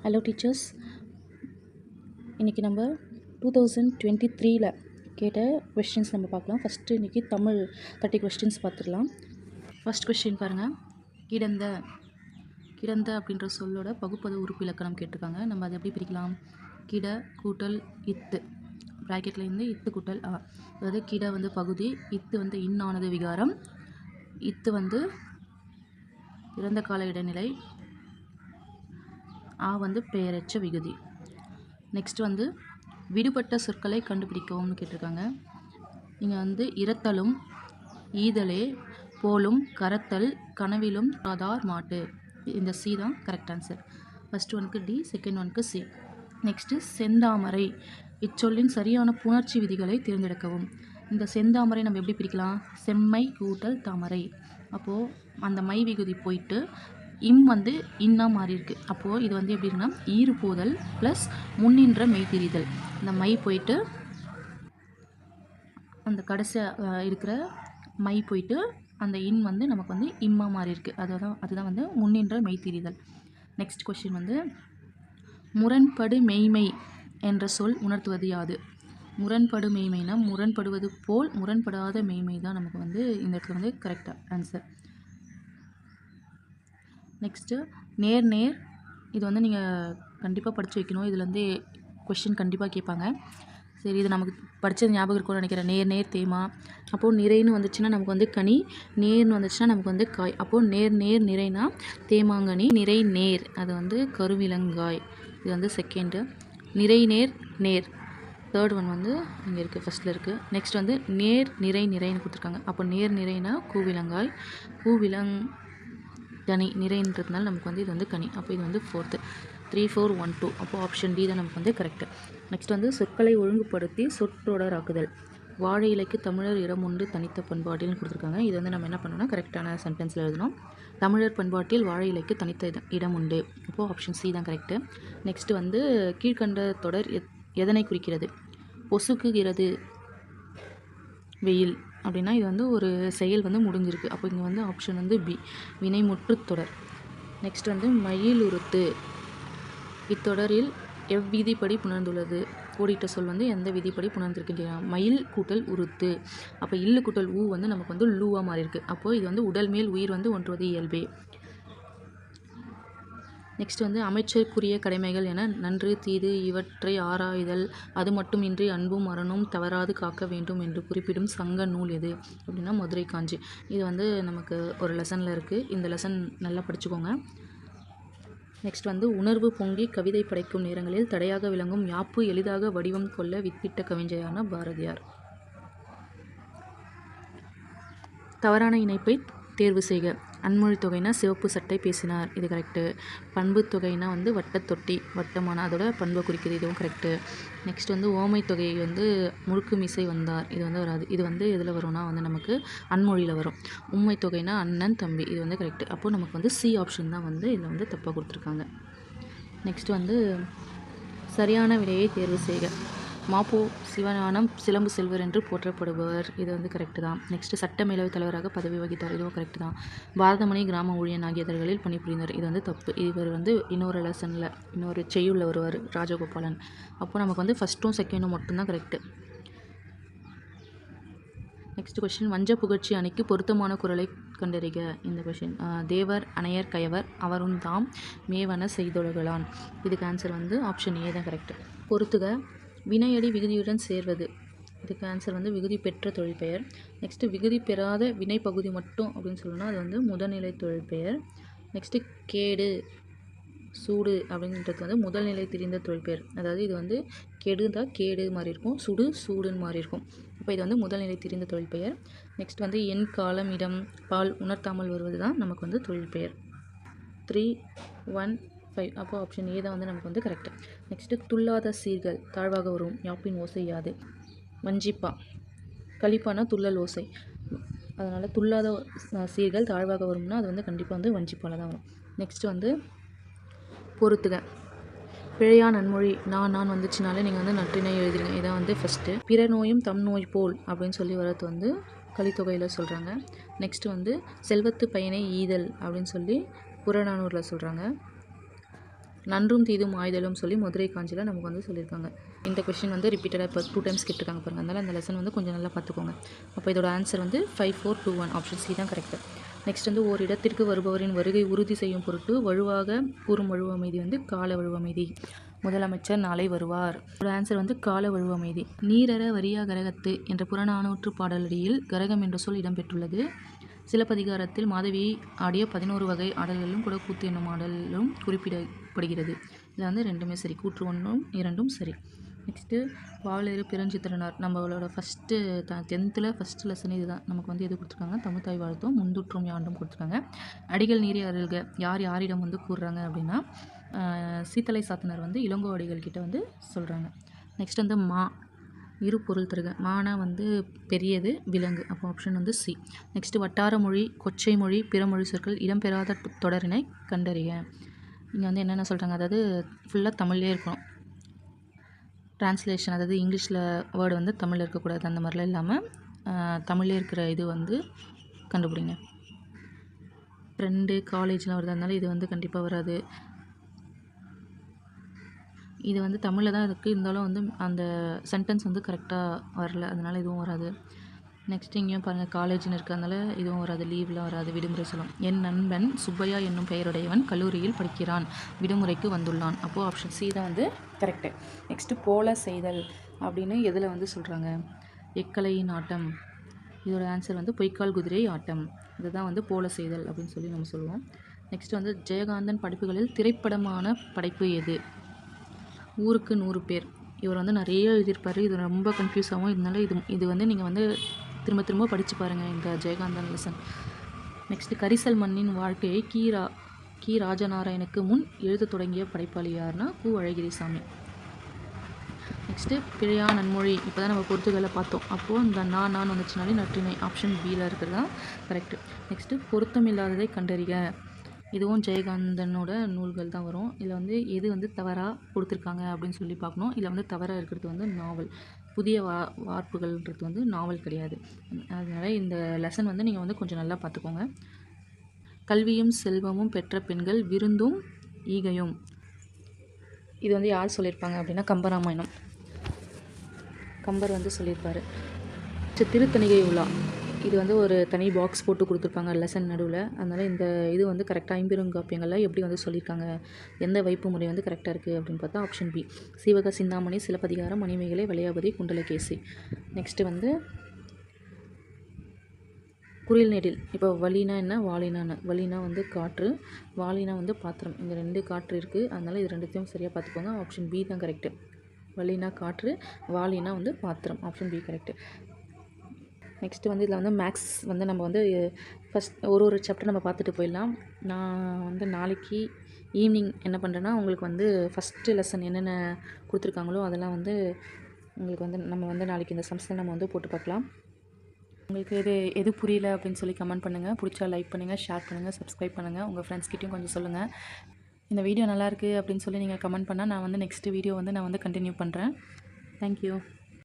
Hello teachers, இன்றைக்கி நம்ம 2023 கேட்ட கொஸ்டின்ஸ் நம்ம பார்க்கலாம். ஃபஸ்ட்டு இன்றைக்கி தமிழ் 30 கொஸ்டின்ஸ் பார்த்துக்கலாம். ஃபஸ்ட் கொஸ்டின் பாருங்கள். கிடந்த அப்படின்ற சொல்லோட பகுப்பது உறுப்பு இலக்கணம் கேட்டிருக்காங்க. நம்ம அதை எப்படி பிரிக்கலாம்? கிட கூட்டல் இத்து, ப்ராக்கெட்டில் இருந்து இத்து கூட்டல் ஆ. அதாவது கிட வந்து பகுதி, இத்து வந்து இன்னானது விகாரம், இத்து வந்து இறந்த கால இடைநிலை, ஆ வந்து பெயரற்ற விகுதி. நெக்ஸ்ட் வந்து விடுபட்ட சொற்களை கண்டுபிடிக்கவும் கேட்டிருக்காங்க. நீங்கள் வந்து இரத்தலும் ஈதலே போலும் கரத்தல் கனவிலும் ஆதார் மாட்டு, இந்த சி தான் கரெக்ட் ஆன்சர். ஃபஸ்ட் ஒனுக்கு டி, செகண்ட் ஒனுக்கு சி. நெக்ஸ்ட்டு செந்தாமரை, இச்சொல்லின் சரியான புணர்ச்சி விதிகளை தேர்ந்தெடுக்கவும். இந்த செந்தாமரை நம்ம எப்படி பிரிக்கலாம்? செம்மை கூட்டல் தாமரை. அப்போது அந்த மை விகுதி போயிட்டு இம் வந்து இன்னா மாறி இருக்குது. அப்போது இது வந்து எப்படி இருக்குன்னா ஈறு போதல் ப்ளஸ் முன்னின்ற மெய்திரிதல். இந்த மை போயிட்டு அந்த கடைசியாக இருக்கிற மை போயிட்டு அந்த இன் வந்து நமக்கு வந்து இம்மா மாறி இருக்குது. அதுதான் வந்து முன்னின்ற மெய்திரிதல். நெக்ஸ்ட் கொஸ்டின் வந்து முரண்படு மெய்மை என்ற சொல் உணர்த்துவது யாது? முரண்படு மெய்மைனா முரண்படுவது போல் முரண்படாத மெய்மை தான் நமக்கு வந்து இந்த இடத்துல வந்து கரெக்டாக ஆன்சர். நெக்ஸ்ட்டு நேர், இது வந்து நீங்கள் கண்டிப்பாக படித்து வைக்கணும். இதில் வந்து கொஸ்டின் கண்டிப்பாக கேட்பாங்க. சரி, இது நமக்கு படித்தது ஞாபகம் இருக்கும்னு நினைக்கிறேன். நேர் தேமா. அப்போது நிறைன்னு வந்துச்சுன்னா நமக்கு வந்து கனி, நேர்னு வந்துச்சுன்னா நமக்கு வந்து காய். அப்போது நேர் நிறைனா தேமாங்கனி, நிறை நேர் அது வந்து கருவிலங்காய். இது வந்து செகண்டு. நிறை நேர் தேர்ட் ஒன் வந்து இங்கே இருக்குது, ஃபஸ்ட்டில் இருக்குது. நெக்ஸ்ட் வந்து நிறைன்னு கொடுத்துருக்காங்க. அப்போ நிறைனா கூவிலங்காய், கனி நிறைன்றதுனால நமக்கு வந்து இது வந்து கனி. அப்போ இது வந்து ஃபோர்த்து. 3, 4, 1, 2. அப்போது ஆப்ஷன் டி தான் நமக்கு வந்து கரெக்டு. நெக்ஸ்ட் வந்து சொற்களை ஒழுங்குபடுத்தி சொற்றொடராக்குதல். வாழை இலைக்கு தமிழர் இடம் உண்டு தனித்த பண்பாட்டில்னு கொடுத்துருக்காங்க. இது வந்து நம்ம என்ன பண்ணணும்னா கரெக்டான சென்டென்ஸில் எழுதணும். தமிழர் பண்பாட்டில் வாழை இலைக்கு தனித்த இடம் உண்டு. அப்போது ஆப்ஷன் சி தான் கரெக்டு. நெக்ஸ்ட்டு வந்து கீழ்கண்ட தொடர் எதனை குறிக்கிறது? பொசுக்குகிறது வெயில் அப்படின்னா இது வந்து ஒரு செயல் வந்து முடிஞ்சிருக்கு. அப்போ இங்கே வந்து ஆப்ஷன் வந்து பி, வினைமுற்று தொடர். நெக்ஸ்ட் வந்து மயில் உருத்து, இத்தொடரில் எவ்விதிப்படி புணர்ந்துள்ளது? கோடிட்ட சொல் வந்து எந்த விதிப்படி புணர்ந்துருக்கு? மயில் கூட்டல் உருத்து. அப்போ இல்லு கூட்டல் ஊ வந்து நமக்கு வந்து லூவாக மாறி இருக்கு. அப்போது இது வந்து உடல் மேல் உயிர் வந்து ஒன்றுவது இயல்பே. நெக்ஸ்ட் வந்து அமைச்சருக்குரிய கடமைகள் என நன்று தீது இவற்றை ஆராய்தல், அது மட்டுமின்றி அன்பும் அறனும் தவறாது காக்க வேண்டும் என்று குறிப்பிடும் சங்க நூல் எது அப்படின்னா மதுரை காஞ்சி. இது வந்து நமக்கு ஒரு லெசனில் இருக்குது. இந்த லெசன் நல்லா படிச்சுக்கோங்க. நெக்ஸ்ட் வந்து உணர்வு பொங்கி கவிதை படைக்கும் நேரங்களில் தடையாக விளங்கும் யாப்பு எளிதாக வடிவம் கொள்ள வித்திட்ட கவிஞரான பாரதியார். தவறான இணைப்பை தேர்வு செய்க. அன்மொழி தொகைனா சிவப்பு சட்டை பேசினார், இது கரெக்டு. பண்பு தொகைனா வந்து வட்டத்தொட்டி, வட்டமான அதோட பண்பை குறிக்கிறது, இதுவும் கரெக்டு. நெக்ஸ்ட் வந்து ஓமை தொகை வந்து முழுக்கு மிசை வந்தார், இது வந்து வராது. இது வந்து எதில் வரும்னா வந்து நமக்கு அன்மொழியில் வரும். உண்மை தொகைனா அண்ணன் தம்பி, இது வந்து கரெக்டு. அப்போது நமக்கு வந்து சி ஆப்ஷன் தான் வந்து இதில் வந்து தப்பாக கொடுத்துருக்காங்க. நெக்ஸ்ட் வந்து சரியான விடையை தேர்வு செய்க. மாப்போ சிவஞானம் சிலம்பு செல்வர் என்று போற்றப்படுபவர், இது வந்து கரெக்டு தான். நெக்ஸ்ட்டு சட்ட மேலவை தலைவராக பதவி வகித்தார், இதுவும் கரெக்டு தான். பாரதமணி கிராம ஊழியன் ஆகிய இதழ்களில் பணிபுரிந்தார், இது வந்து தப்பு. இவர் வந்து இன்னொரு லெசனில் இன்னொரு செய்யுள்ள வருவார், ராஜகோபாலன். அப்போது நமக்கு வந்து ஃபஸ்ட்டும் செகண்டும் மட்டும்தான் கரெக்டு. நெக்ஸ்ட் கொஸ்டின் வஞ்ச புகழ்ச்சி அணிக்கு பொருத்தமான குரலை கண்டறிக. இந்த கொஸ்டின் தேவர் அணையர் கயவர் அவரும் தாம் மேவன செய்தொழுகலான், இதுக்கு ஆன்சர் வந்து ஆப்ஷன் ஏ தான் கரெக்டு. பொறுத்துக. வினையடி விகுதியுடன் சேர்வது, இதுக்கு ஆன்சர் வந்து விகுதி பெற்ற தொழிற்பெயர். நெக்ஸ்ட்டு விகுதி பெறாத வினை பகுதி மட்டும் அப்படின்னு சொல்லணும்னா அது வந்து முதல்நிலை தொழிற்பெயர். நெக்ஸ்ட்டு கேடு சூடு அப்படின்றது வந்து முதல்நிலை திரிந்த தொழிற்பெயர். அதாவது இது வந்து கெடுதான் கேடு மாதிரி இருக்கும், சூடுன்னு மாதிரி இருக்கும். அப்போ இது வந்து முதல்நிலை திரிந்த தொழிற்பெயர். நெக்ஸ்ட் வந்து எண் காலம் இடம் பால் உணர்த்தாமல் வருவது தான் நமக்கு வந்து தொழிற்பெயர். 3, 1, 5. அப்போ ஆப்ஷன் ஏ தான் வந்து நமக்கு வந்து கரெக்டு. நெக்ஸ்ட்டு துள்ளாத சீர்கள் தாழ்வாக வரும் யாப்பின் ஓசை யாது? வஞ்சிப்பா. கலிப்பானா துள்ளல் ஓசை, அதனால் துள்ளாத சீர்கள் தாழ்வாக வரும்னா அது வந்து கண்டிப்பாக வந்து வஞ்சிப்பால் தான் வரும். நெக்ஸ்ட்டு வந்து பொறுத்துக. பிழையா நன்மொழி நான் வந்துச்சுனாலே நீங்கள் வந்து நற்றினை எழுதிருங்க, இதான் வந்து ஃபஸ்ட்டு. பிற நோயும் தம் நோய் போல் அப்படின்னு சொல்லி வரது வந்து கலித்தொகையில் சொல்கிறாங்க. நெக்ஸ்ட்டு வந்து செல்வத்து பயனை ஈதல் அப்படின்னு சொல்லி புறநானூரில் சொல்கிறாங்க. நன்றும் தீதும் ஆய்தலும் சொல்லி மதுரை காஞ்சியில் நமக்கு வந்து சொல்லியிருக்காங்க. இந்த கொஷின் வந்து ரிப்பீட்டடாக இப்போ 2 டைம்ஸ் கேட்டிருக்காங்க பாருங்கள். அதனால் அந்த லெசன் வந்து கொஞ்சம் நல்லா பார்த்துக்கோங்க. அப்போ இதோட ஆன்சர் வந்து 5421 ஆப்ஷன் சி தான் கரெக்டு. நெக்ஸ்ட் வந்து ஓர் இடத்திற்கு வருபவரின் வருகை உறுதி செய்யும் பொருட்டு வலுவாக கூறும் வலுவமைதி வந்து கால வலுவமைதி. முதலமைச்சர் நாளை வருவார். ஒரு ஆன்சர் வந்து கால வலுவமைதி. நீரற வரியா கரகத்து என்ற புறநானூற்று பாடலடியில் கரகம் என்ற சொல் இடம்பெற்றுள்ளது. சிலப்பதிகாரத்தில் மாதவியை ஆடிய 11 வகை ஆடல்களும் கூட கூத்து என்னும் ஆடலும் குறிப்பிடப்படுகிறது. இதில் வந்து ரெண்டுமே சரி, கூற்று 1ம் 2ம் சரி. நெக்ஸ்ட்டு பாவலரு பெருஞ்சித்திரனார் நம்மளோட ஃபஸ்ட்டு 10th ஃபஸ்ட்டு லெசன் இதுதான். நமக்கு வந்து எது கொடுத்துருக்காங்க, தமிழ்த்தாய் வாழ்த்தும் முந்துற்றும் யாண்டும் கொடுத்துருக்காங்க. அடிகள் நீரி அருள்க யார் யாரிடம் வந்து கூறுறாங்க அப்படின்னா சீத்தலை சாத்தனார் வந்து இளங்கோ அடிகள் கிட்ட வந்து சொல்கிறாங்க. நெக்ஸ்ட் வந்து மா இரு பொருள் தருக. மானா வந்து பெரியது, விலங்கு. அப்போ ஆப்ஷன் வந்து சி. நெக்ஸ்ட்டு வட்டார மொழி, கொச்சை மொழி, பிற மொழி சொற்கள் இடம்பெறாத தொடரினை கண்டறிக. இங்கே வந்து என்னென்ன சொல்கிறாங்க, அதாவது ஃபுல்லாக தமிழ்லேயே இருக்கணும். ட்ரான்ஸ்லேஷன், அதாவது இங்கிலீஷில் வேர்டு வந்து தமிழில் இருக்கக்கூடாது. அந்த மாதிரிலாம் இல்லாமல் தமிழ்லேயே இருக்கிற இது வந்து கண்டுபிடிங்க. ஃப்ரெண்டு காலேஜ்லாம் வருது, அதனால இது வந்து கண்டிப்பாக வராது. இது வந்து தமிழில் தான் இருக்குது, இருந்தாலும் வந்து அந்த சென்டென்ஸ் வந்து கரெக்டாக வரல, அதனால் இதுவும் வராது. நெக்ஸ்ட் இங்கேயும் பாருங்கள் காலேஜ்னு இருக்கிறதுனால இதுவும் வராது. லீவ்லாம் வராது. விடுமுறை சொல்லும். என் நண்பன் சுப்பையா என்னும் பெயருடையவன் கல்லூரியில் படிக்கிறான், விடுமுறைக்கு வந்துள்ளான். அப்போது ஆப்ஷன் சி தான் வந்து கரெக்டு. நெக்ஸ்ட்டு போல செய்தல் அப்படின்னு எதில் வந்து சொல்கிறாங்க, எக்கலையின் ஆட்டம். இதோட ஆன்சர் வந்து பொய்க்கால் குதிரை ஆட்டம். இதுதான் வந்து போல செய்தல் அப்படின்னு சொல்லி நம்ம சொல்லுவோம். நெக்ஸ்ட் வந்து ஜெயகாந்தன் படைப்புகளில் திரைப்படமான படைப்பு எது? ஊருக்கு 100 பேர். இவர் வந்து நிறைய எழுதியிருப்பார். இது ரொம்ப கன்ஃபியூஸ் ஆகும். இதனால இது வந்து நீங்கள் வந்து திரும்ப திரும்ப படித்து பாருங்கள் இந்த ஜெயகாந்தன் லெசன். நெக்ஸ்ட்டு கரிசல் மண்ணின் வாழ்க்கையை கி ராஜநாராயணுக்கு முன் எழுத தொடங்கிய படைப்பாளி யாருன்னா கு அழகிரிசாமி. நெக்ஸ்ட்டு பிழையா நன்மொழி. இப்போ தான் நம்ம பொறுத்துகளை பார்த்தோம். அப்போது இந்த நான் வந்துச்சுனாலே நற்றினை. ஆப்ஷன் பியில் இருக்கிறது தான் கரெக்டு. நெக்ஸ்ட்டு பொருத்தமில்லாததை கண்டறிக. இதுவும் ஜெயகாந்தனோட நூல்கள் தான் வரும். இதில் வந்து எது வந்து தவறாக கொடுத்துருக்காங்க அப்படின்னு சொல்லி பார்க்கணும். இதில் வந்து தவறாக இருக்கிறது வந்து நாவல். புதிய வார்ப்புகள்ன்றது வந்து நாவல் கிடையாது. அதனால் இந்த லெசன் வந்து நீங்கள் வந்து கொஞ்சம் நல்லா பார்த்துக்கோங்க. கல்வியும் செல்வமும் பெற்ற பெண்கள் விருந்தும் ஈகையும். இது வந்து யார் சொல்லியிருப்பாங்க அப்படின்னா கம்பராமாயணம். கம்பர் வந்து சொல்லியிருப்பார். திருத்தணிகை உலா, இது வந்து ஒரு தனி பாக்ஸ் போட்டு கொடுத்துருப்பாங்க லெசன் நடுவில். அதனால் இந்த இது வந்து கரெக்டாக ஐம்பெருங்காப்பியங்களில் எப்படி வந்து சொல்லியிருக்காங்க, எந்த வைப்பு முறை வந்து கரெக்டாக இருக்குது அப்படின்னு பார்த்தா option B. Seevaka Chintamani, Silappathikaram, Manimekalai, Valayapathi, Kundalakesi. Next வந்து குறில் நெடில். இப்போ வலினா என்ன, வாலினான்னு. வலினா வந்து காற்று, வாலினா வந்து பாத்திரம். இந்த 2 காற்று இருக்குது. அதனால் இது 2த்தையும் சரியாக பார்த்துக்கோங்க. ஆப்ஷன் பி தான் கரெக்டு. வலினா காற்று, வாலினா வந்து பாத்திரம். Option B correct. நெக்ஸ்ட்டு வந்து இதில் வந்து மேக்ஸ் வந்து நம்ம வந்து ஃபஸ்ட் ஒரு சாப்டர் நம்ம பார்த்துட்டு போயிடலாம். நான் வந்து நாளைக்கு ஈவினிங் என்ன பண்ணுறேன்னா, உங்களுக்கு வந்து ஃபஸ்ட்டு லெசன் என்னென்ன கொடுத்துருக்காங்களோ அதெல்லாம் வந்து உங்களுக்கு வந்து நம்ம வந்து நாளைக்கு இந்த சம்ஸை நம்ம வந்து போட்டு பார்க்கலாம். உங்களுக்கு எது புரியல அப்படின்னு சொல்லி கமெண்ட் பண்ணுங்கள். பிடிச்சா லைக் பண்ணுங்கள், ஷேர் பண்ணுங்கள், சப்ஸ்கிரைப் பண்ணுங்கள். உங்கள் ஃப்ரெண்ட்ஸ்கிட்டையும் கொஞ்சம் சொல்லுங்கள். இந்த வீடியோ நல்லாயிருக்கு அப்படின்னு சொல்லி நீங்கள் கமெண்ட் பண்ணால் நான் வந்து நெக்ஸ்ட்டு வீடியோ வந்து நான் வந்து கண்டினியூ பண்ணுறேன். தேங்க்யூ.